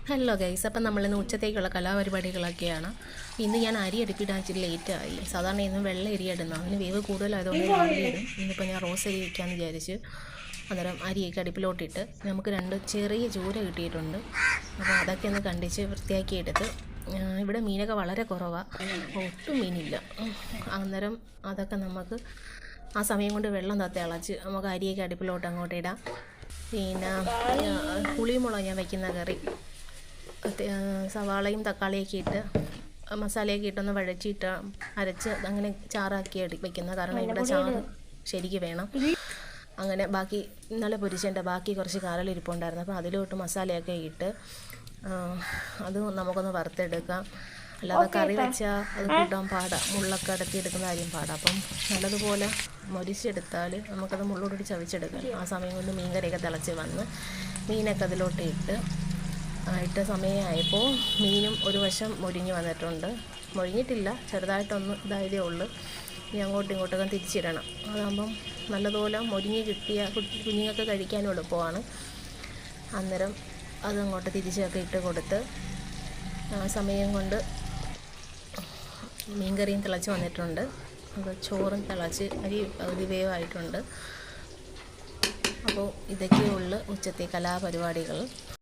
Hello guys, അപ്പം നമ്മളിന്ന് ഉച്ചത്തേക്കുള്ള കലാപരിപാടികളൊക്കെയാണ്. ഇന്ന് ഞാൻ അരി അടുപ്പിടാൻ ഇച്ചിരി ലേറ്റായി. സാധാരണ ഇന്നും വെള്ള അരി ഇടുന്നു, അതിന് വേവ് കൂടുതലായതുകൊണ്ട് രാവിലെ ഇടും. ഇന്നിപ്പോൾ ഞാൻ റോസ് അരി വയ്ക്കാമെന്ന് വിചാരിച്ച് അന്നേരം അരിയൊക്കെ അടുപ്പിലോട്ടിട്ട് നമുക്ക് 2 ചെറിയ ചൂര കിട്ടിയിട്ടുണ്ട്. അപ്പോൾ അതൊക്കെ ഒന്ന് കണ്ടിച്ച് വൃത്തിയാക്കി എടുത്ത്. ഇവിടെ മീനൊക്കെ വളരെ കുറവാണ്, ഒട്ടും മീനില്ല. അന്നേരം അതൊക്കെ നമുക്ക് ആ സമയം കൊണ്ട് വെള്ളം തിളച്ച് നമുക്ക് അരിയൊക്കെ അടുപ്പിലോട്ട് അങ്ങോട്ട് ഇടാം. പിന്നെ പുളിമുളക് ഞാൻ വയ്ക്കുന്ന കറി, സവാളയും തക്കാളിയൊക്കെ ഇട്ട് മസാലയൊക്കെ ഇട്ടൊന്ന് വഴച്ചിട്ട് അരച്ച് അങ്ങനെ ചാറാക്കി വയ്ക്കുന്ന, കാരണം ഇവിടെ ചാറ് ശരിക്ക് വേണം. അങ്ങനെ ബാക്കി ഇന്നലെ പൊരിച്ചതിൻ്റെ ബാക്കി കുറച്ച് കാരലിരിപ്പുണ്ടായിരുന്നു, അപ്പോൾ അതിലോട്ട് മസാലയൊക്കെ ഇട്ട് അത് നമുക്കൊന്ന് വറുത്തെടുക്കാം. അല്ലാതെ കറി വെച്ചാൽ അത് കൂട്ടാൻ പാടാണ്, മുള്ളൊക്കെ അടത്തിയെടുക്കുന്ന കാര്യം പാടാണ്. അപ്പം നല്ലതുപോലെ മൊരിച്ചെടുത്താൽ നമുക്കത് മുള്ളോട്ട് ചവിച്ചെടുക്കാം. ആ സമയം കൊണ്ട് മീൻകറിയൊക്കെ തിളച്ച് വന്ന് മീനൊക്കെ അതിലോട്ട് ഇട്ട സമയമായപ്പോൾ മീനും ഒരു വശം മൊരിഞ്ഞ് വന്നിട്ടുണ്ട്. മൊരിഞ്ഞിട്ടില്ല, ചെറുതായിട്ടൊന്ന് ഇതായതേ ഉള്ളൂ. ഇനി അങ്ങോട്ടും ഇങ്ങോട്ടൊക്കെ തിരിച്ചിടണം. അതാകുമ്പം നല്ലതുപോലെ മൊരിഞ്ഞ് കിട്ടിയ കുഞ്ഞുങ്ങൾക്ക് കഴിക്കാനും എളുപ്പമാണ്. അന്നേരം അതങ്ങോട്ട് തിരിച്ചൊക്കെ ഇട്ട് കൊടുത്ത് ആ സമയം കൊണ്ട് മീൻകറിയും തിളച്ച് വന്നിട്ടുണ്ട്. അപ്പോൾ ചോറും തിളച്ച് അരി പകുതി വേവായിട്ടുണ്ട്. അപ്പോൾ ഇതൊക്കെയുള്ള ഉച്ചത്തെ കലാപരിപാടികൾ.